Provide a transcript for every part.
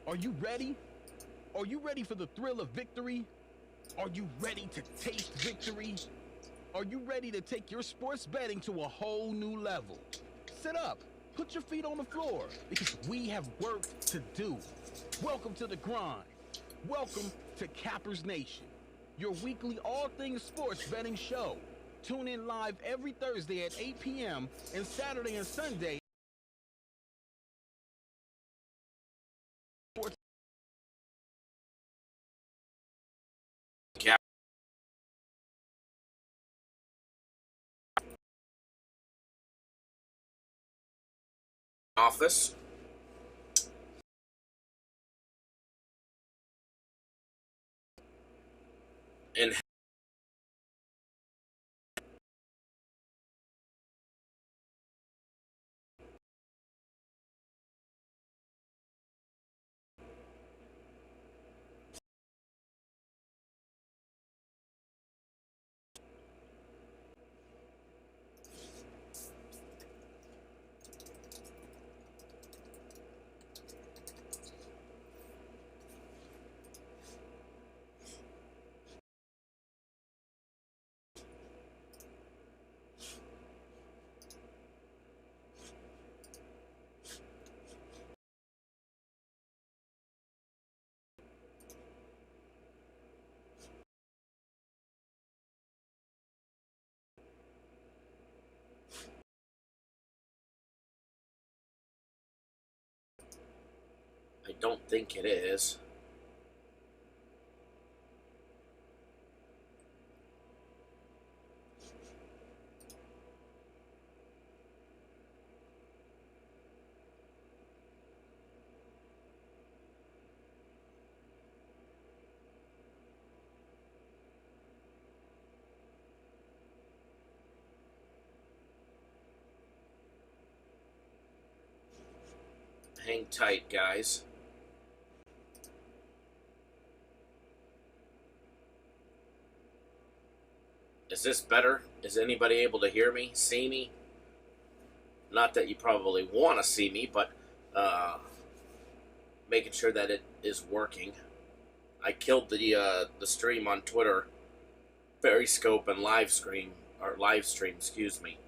Are you ready? Are you ready for the thrill of victory? Are you ready to taste victory? Are you ready to take your sports betting to a whole new level? Sit up, put your feet on the floor, because we have work to do. Welcome to the grind. Welcome to Cappers Nation, your weekly all things sports betting show. Tune in live every Thursday at 8 p.m. and Saturday and Sunday. Office. And I don't think it is. Hang tight, guys. Is this better? Is anybody able to hear me, see me? Not that you probably want to see me, but making sure that it is working. I killed the stream on Twitter, Periscope, and live stream, excuse me.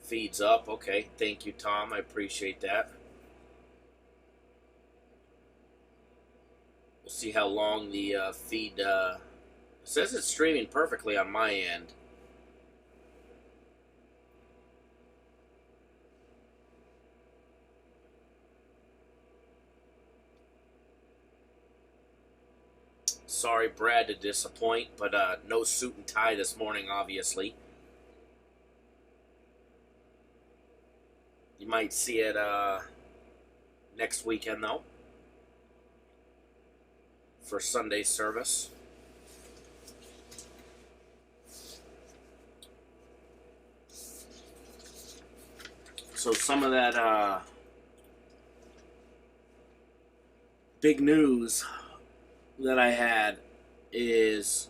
Feeds up. Okay, thank you, Tom. I appreciate that. We'll see how long the feed. Says it's streaming perfectly on my end. Sorry, Brad, to disappoint, but no suit and tie this morning, obviously. You might see it next weekend, though, for Sunday service. So some of that big news that I had is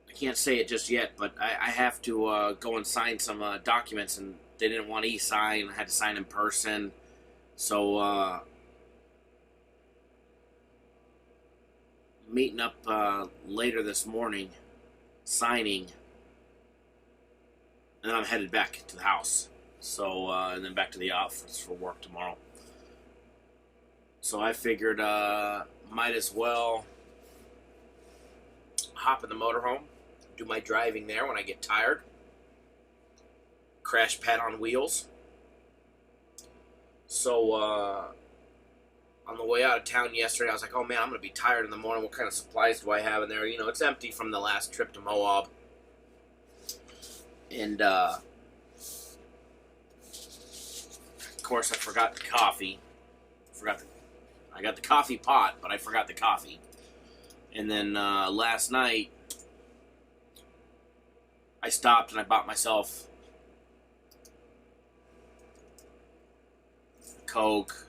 I can't say it just yet, but I have to go and sign some documents, and they didn't want e-sign. I had to sign in person. So meeting up later this morning, signing, and then I'm headed back to the house. So and then back to the office for work tomorrow. So I figured might as well hop in the motorhome, do my driving there when I get tired, crash pad on wheels. So on the way out of town yesterday, I was like, oh man, I'm going to be tired in the morning. What kind of supplies do I have in there? You know, it's empty from the last trip to Moab. And of course, I forgot the coffee. I got the coffee pot, but I forgot the coffee. And then last night, I stopped and I bought myself Coke,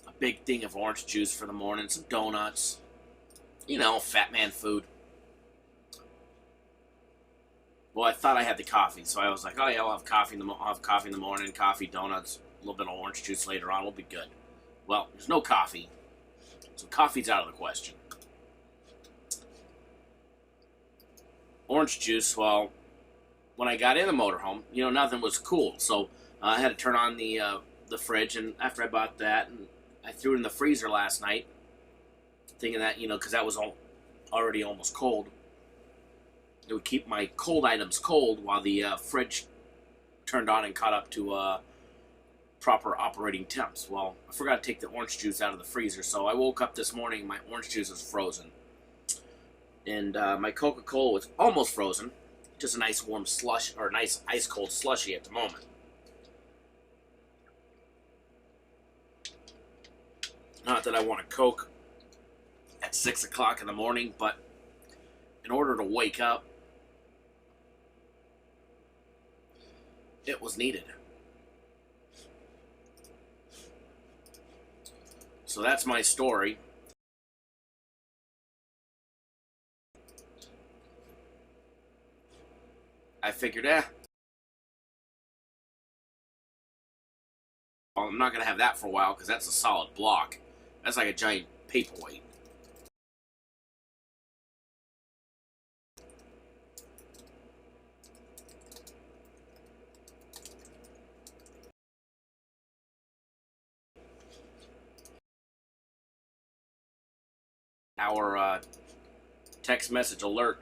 a big thing of orange juice for the morning, some donuts. You know, fat man food. Well, I thought I had the coffee, so I was like, oh yeah, I'll have coffee I'll have coffee in the morning, coffee, donuts, a little bit of orange juice later on. We'll be good. Well, there's no coffee, so coffee's out of the question. Orange juice, well, when I got in the motorhome, nothing was cool, so I had to turn on the fridge, and after I bought that, and I threw it in the freezer last night, thinking that, because that was already almost cold. It would keep my cold items cold while the fridge turned on and caught up to proper operating temps. Well, I forgot to take the orange juice out of the freezer, so I woke up this morning and my orange juice was frozen. And my Coca-Cola was almost frozen. Just a nice warm slush, or a nice ice-cold slushy at the moment. Not that I want a Coke at 6 o'clock in the morning, but in order to wake up, it was needed. So that's my story. I figured, well, I'm not going to have that for a while because that's a solid block. That's like a giant paperweight. Our text message alert.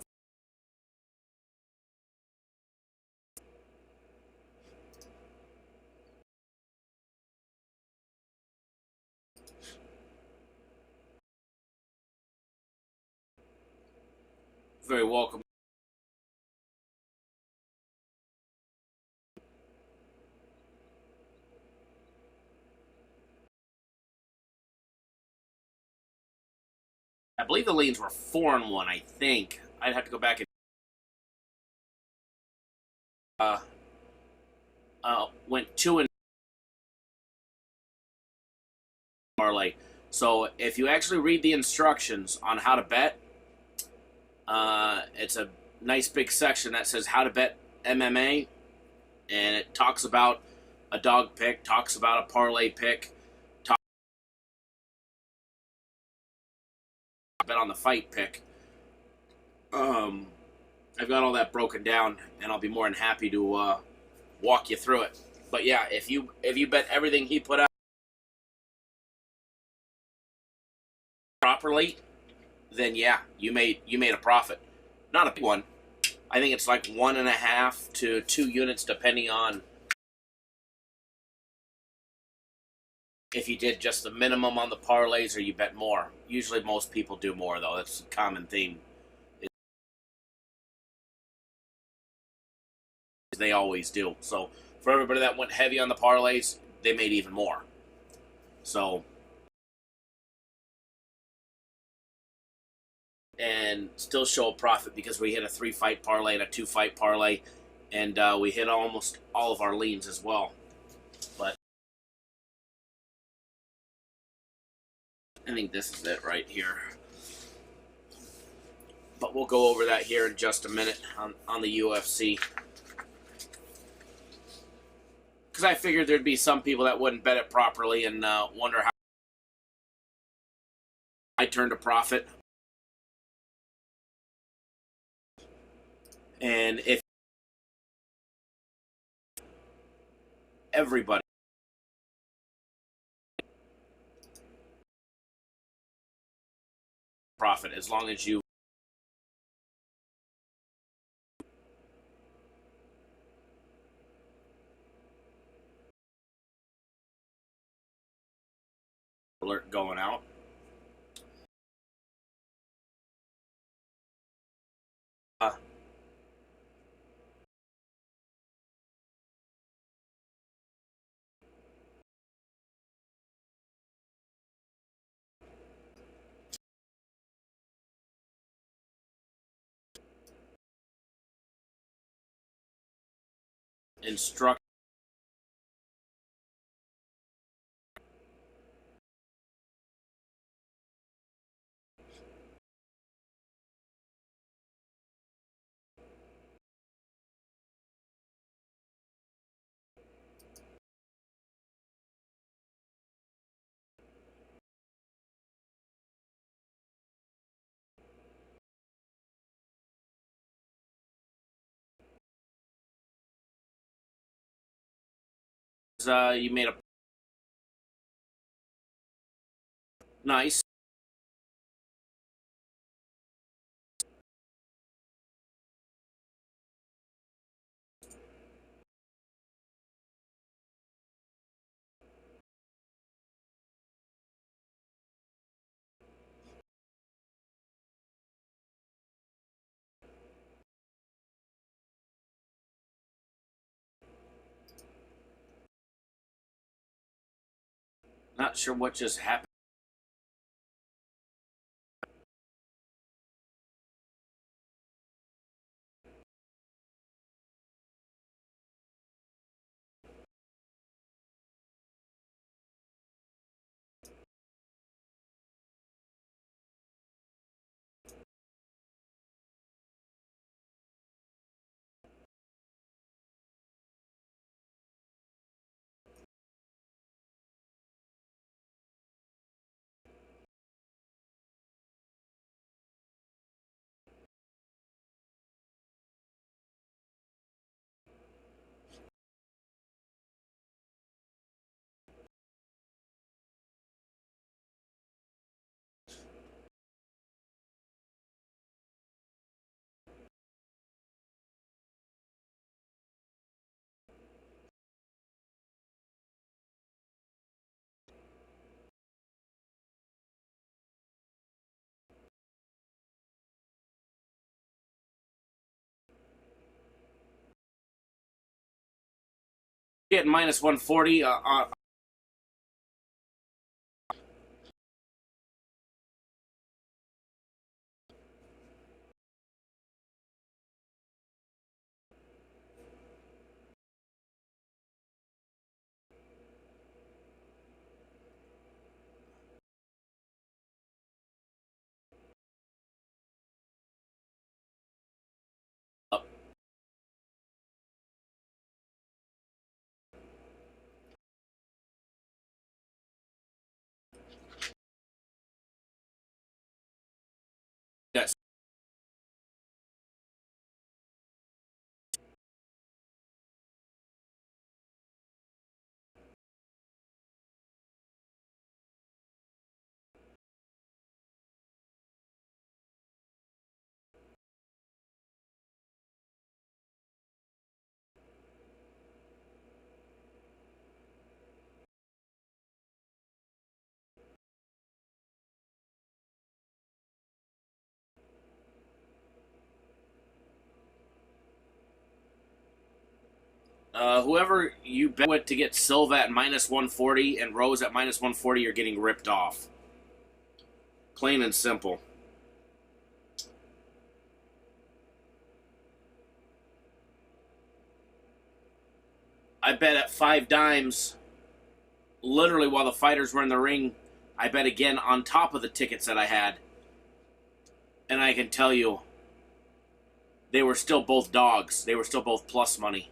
Very welcome. I believe the leans were 4-1. I think I'd have to go back and went 2 and parlay. So if you actually read the instructions on how to bet, it's a nice big section that says how to bet MMA, and it talks about a dog pick, talks about a parlay pick, bet on the fight pick. I've got all that broken down, and I'll be more than happy to walk you through it. But yeah, if you bet everything he put out properly, then yeah, you made a profit. Not a big one. I think it's like 1.5 to 2 units, depending on if you did just the minimum on the parlays or you bet more. Usually most people do more, though. That's a common theme. They always do. So for everybody that went heavy on the parlays, they made even more. So, and still show a profit because we hit a 3-fight parlay and a 2-fight parlay, and we hit almost all of our leans as well. But I think this is it right here. But we'll go over that here in just a minute on the UFC. Because I figured there'd be some people that wouldn't bet it properly and wonder how I turned a profit. And if everybody profit, as long as you alert going out. Instruct You made a nice. Not sure what just happened. Getting minus 140 up. Yes. Whoever you bet with to get Silva at minus 140 and Rose at minus 140, you're getting ripped off. Plain and simple. I bet at 5 dimes, literally while the fighters were in the ring, I bet again on top of the tickets that I had. And I can tell you, they were still both dogs. They were still both plus money.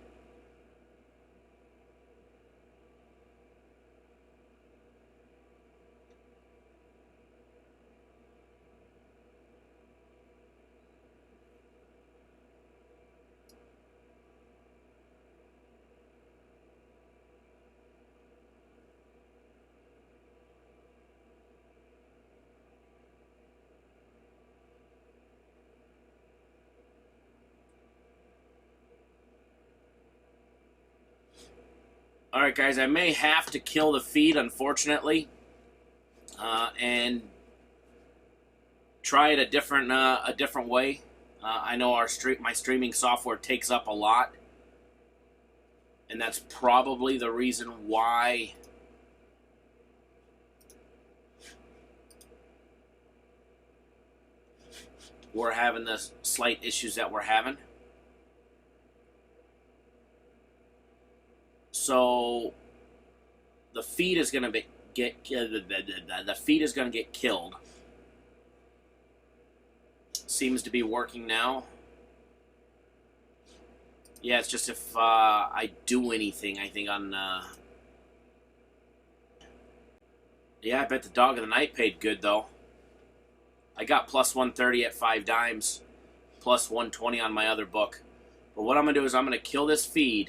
All right, guys, I may have to kill the feed, unfortunately, and try it a different way. I know my streaming software takes up a lot, and that's probably the reason why we're having the slight issues that we're having. So the feed is going to the feed is going to get killed. Seems to be working now. Yeah, it's just if I do anything, I think on. Yeah, I bet the dog of the night paid good though. I got plus 130 at 5 dimes, plus 120 on my other book. But what I'm gonna do is I'm gonna kill this feed.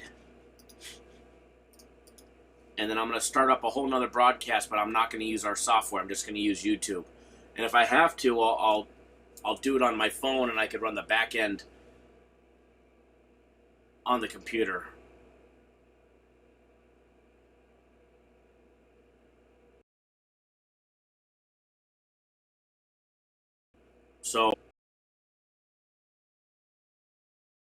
and then I'm going to start up a whole nother broadcast, but I'm not going to use our software. I'm just going to use YouTube. And if I have to, I'll do it on my phone, and I could run the back end on the computer. So